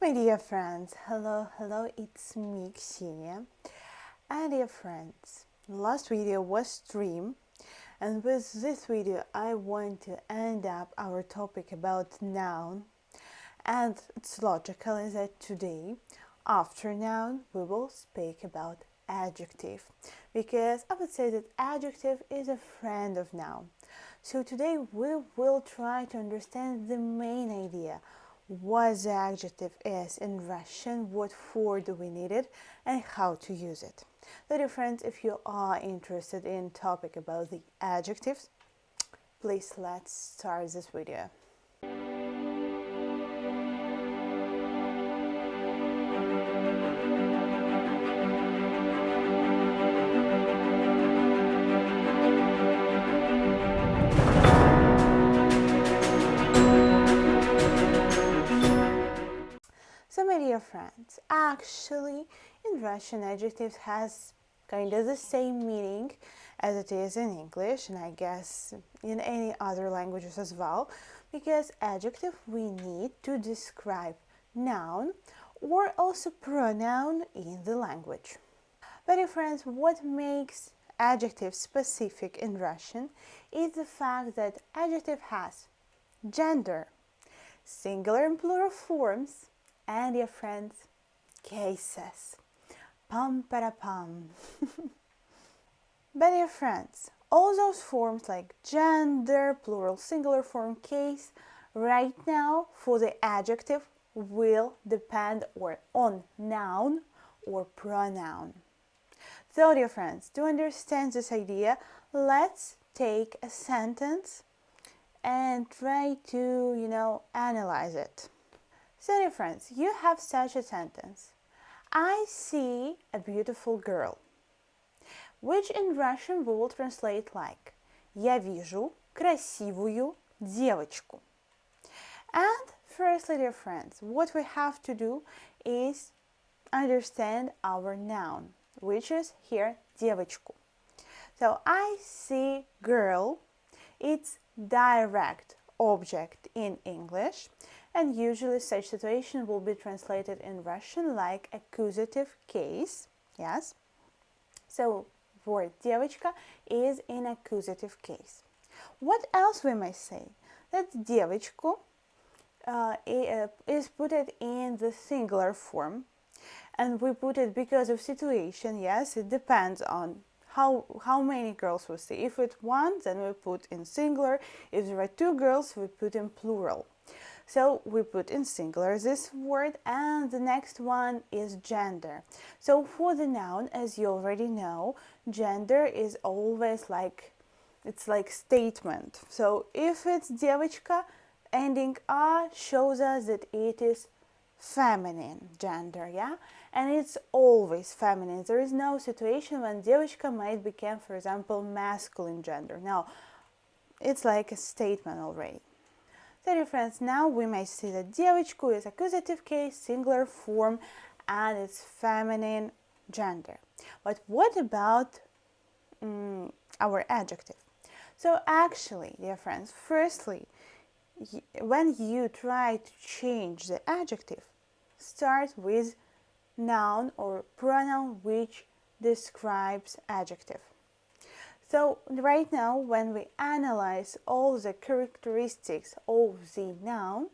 My dear friends, hello, it's me, Ksenia. And dear friends, last video was stream, and with this video I want to end up our topic about noun. And it's logical is that today, after noun, we will speak about adjective, because I would say that adjective is a friend of noun. So today we will try to understand the main idea, what the adjective is in Russian, what for do we need it, and how to use it. So dear friends, if you are interested in topic about the adjectives, please let's start this video. So my dear friends, actually in Russian adjectives has kind of the same meaning as it is in English, and I guess in any other languages as well, because adjective we need to describe noun or also pronoun in the language. But dear friends, what makes adjective specific in Russian is the fact that adjective has gender, singular and plural forms, and dear friends, cases. Pam para pam. But dear friends, all those forms like gender, plural, singular form, case, right now for the adjective will depend on noun or pronoun. So dear friends, to understand this idea, let's take a sentence and try to, analyze it. So dear friends, you have such a sentence. I see a beautiful girl, which in Russian we will translate like Я вижу красивую девочку. And firstly, dear friends, what we have to do is understand our noun, which is here девочку. So I see girl, it's direct object in English, and usually such situation will be translated in Russian like accusative case. Yes. So word девочка is in accusative case. What else we may say? That девочку is put it in the singular form, and we put it because of situation. Yes, it depends on how many girls we see. If it's one, then we put in singular. If there are two girls, we put in plural. So we put in singular this word, and the next one is gender. So for the noun, as you already know, gender is always it's like statement. So if it's девочка, ending a shows us that it is feminine gender, yeah? And it's always feminine. There is no situation when девочка might become, for example, masculine gender. No, it's like a statement already. So dear friends, now we may see that девочку is accusative case, singular form, and it's feminine gender. But what about our adjective? So actually, dear friends, firstly, when you try to change the adjective, start with noun or pronoun which describes adjective. So right now, when we analyze all the characteristics of the noun,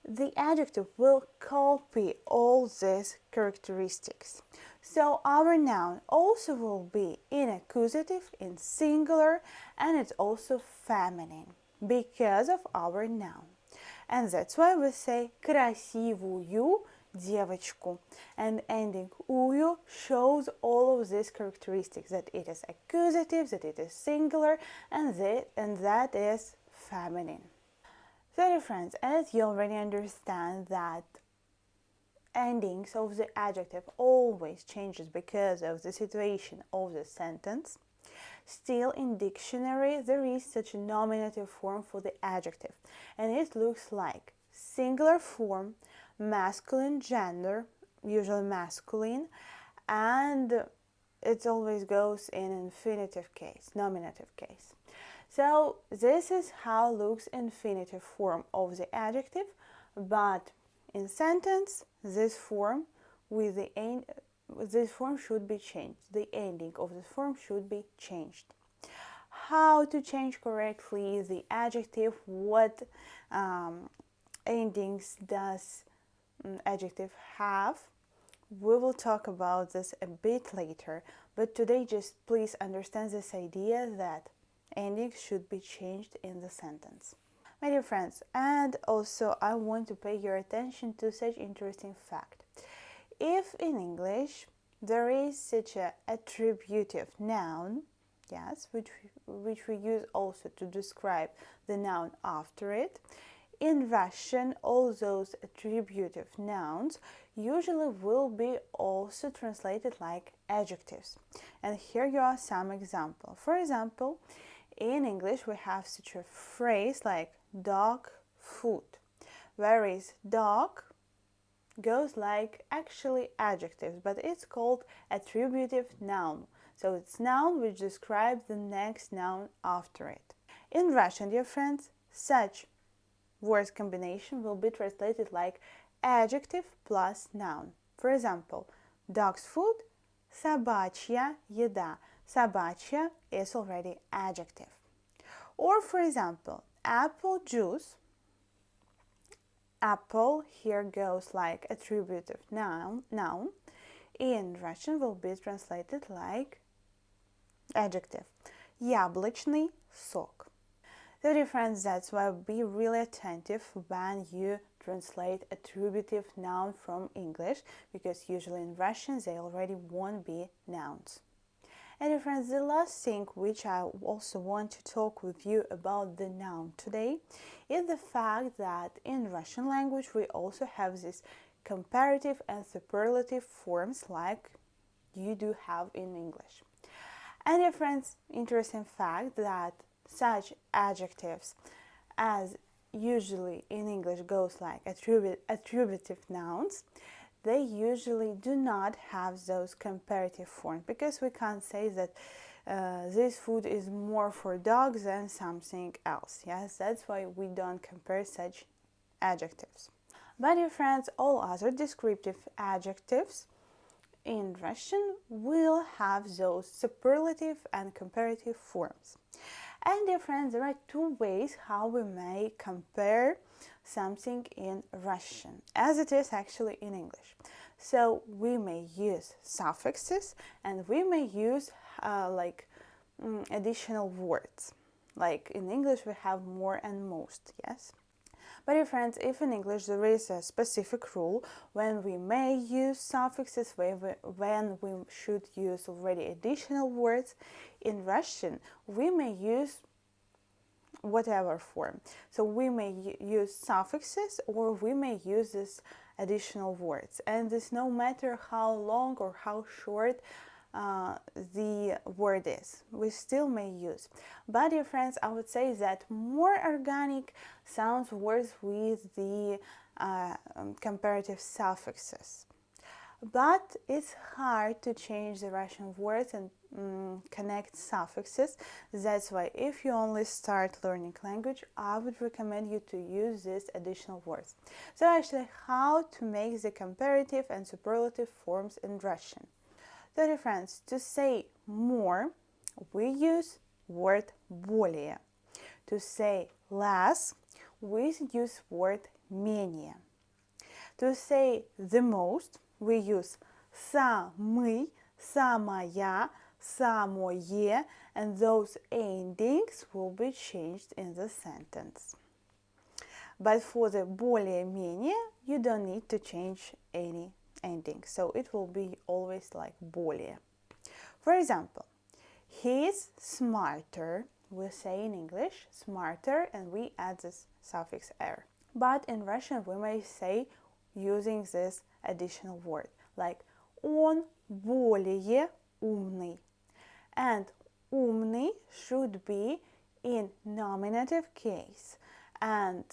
the adjective will copy all these characteristics. So our noun also will be in accusative, in singular, and it's also feminine because of our noun. And that's why we say красивую девочку, and ending ую shows all of these characteristics, that it is accusative, that it is singular, and that is feminine. So dear friends, as you already understand that endings of the adjective always changes because of the situation of the sentence, still in dictionary there is such a nominative form for the adjective, and it looks like singular form, masculine gender, usually masculine, and it always goes in infinitive case, nominative case. So this is how looks infinitive form of the adjective, but in sentence, this form with the end, this form should be changed. The ending of this form should be changed. How to change correctly the adjective? What endings does adjective have? We will talk about this a bit later, but today just please understand this idea that endings should be changed in the sentence. My dear friends, and also I want to pay your attention to such interesting fact. If in English there is such an attributive noun, yes, which we use also to describe the noun after it, in Russian all those attributive nouns usually will be also translated like adjectives. And here you are some examples. For example, in English we have such a phrase like dog food, whereas dog goes like actually adjectives, but it's called attributive noun. So it's noun which describes the next noun after it. In Russian, dear friends, such word combination will be translated like adjective plus noun. For example, dog's food, собачья еда. Собачья is already adjective. Or for example, apple juice. Apple here goes like attributive noun. In Russian will be translated like adjective. Яблочный сок. So dear friends, that's why be really attentive when you translate attributive noun from English, because usually in Russian they already won't be nouns. And dear friends, the last thing which I also want to talk with you about the noun today is the fact that in Russian language we also have this comparative and superlative forms like you do have in English. And dear friends, interesting fact that such adjectives as usually in English goes like attributive nouns, they usually do not have those comparative forms, because we can't say that this food is more for dogs than something else. Yes, that's why we don't compare such adjectives. But dear friends, all other descriptive adjectives in Russian will have those superlative and comparative forms. And dear friends, there are two ways how we may compare something in Russian, as it is actually in English. So we may use suffixes and we may use additional words. Like in English we have more and most, yes? But dear friends, if in English there is a specific rule when we may use suffixes, when we should use already additional words, in Russian we may use whatever form. So we may use suffixes or we may use this additional words. And this no matter how long or how short the word is, we still may use. But dear friends, I would say that more organic sounds words with the comparative suffixes. But it's hard to change the Russian words and connect suffixes. That's why if you only start learning language, I would recommend you to use these additional words. So actually, how to make the comparative and superlative forms in Russian. So dear friends, to say more, we use word более. To say less, we use word менее. To say the most, we use самый, самая, самое, and those endings will be changed in the sentence. But for the более-менее, you don't need to change any ending, so it will be always like более. For example, he is smarter, we say in English smarter, and we add this suffix er. But in Russian we may say using this additional word, like он более умный. And умный should be in nominative case, and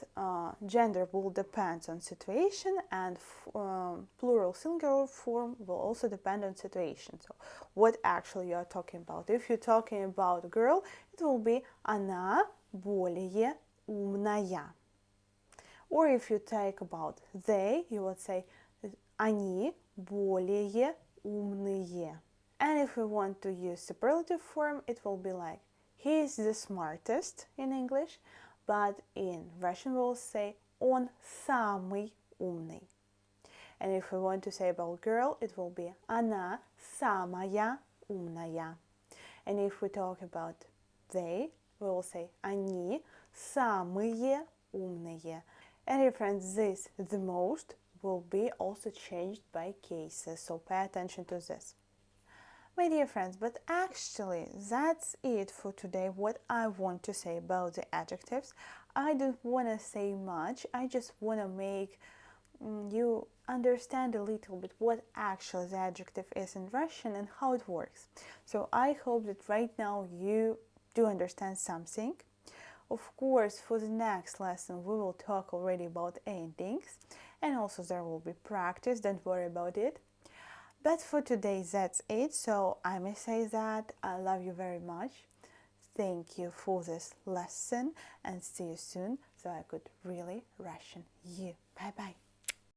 gender will depend on situation, and plural singular form will also depend on situation. So what actually you are talking about. If you're talking about a girl, it will be она более умная. Or if you take about they, you would say они более умные. And if we want to use superlative form, it will be like he is the smartest in English, but in Russian we'll say он самый умный. And if we want to say about girl, it will be она самая умная. And if we talk about they, we will say они самые умные. And dear friends, this the most will be also changed by cases, so pay attention to this. My dear friends, but actually that's it for today, what I want to say about the adjectives. I don't want to say much, I just want to make you understand a little bit what actually the adjective is in Russian and how it works. So I hope that right now you do understand something. Of course, for the next lesson we will talk already about endings, and also there will be practice, don't worry about it. But for today that's it, so I may say that I love you very much. Thank you for this lesson and see you soon so I could really Russian you. Bye bye.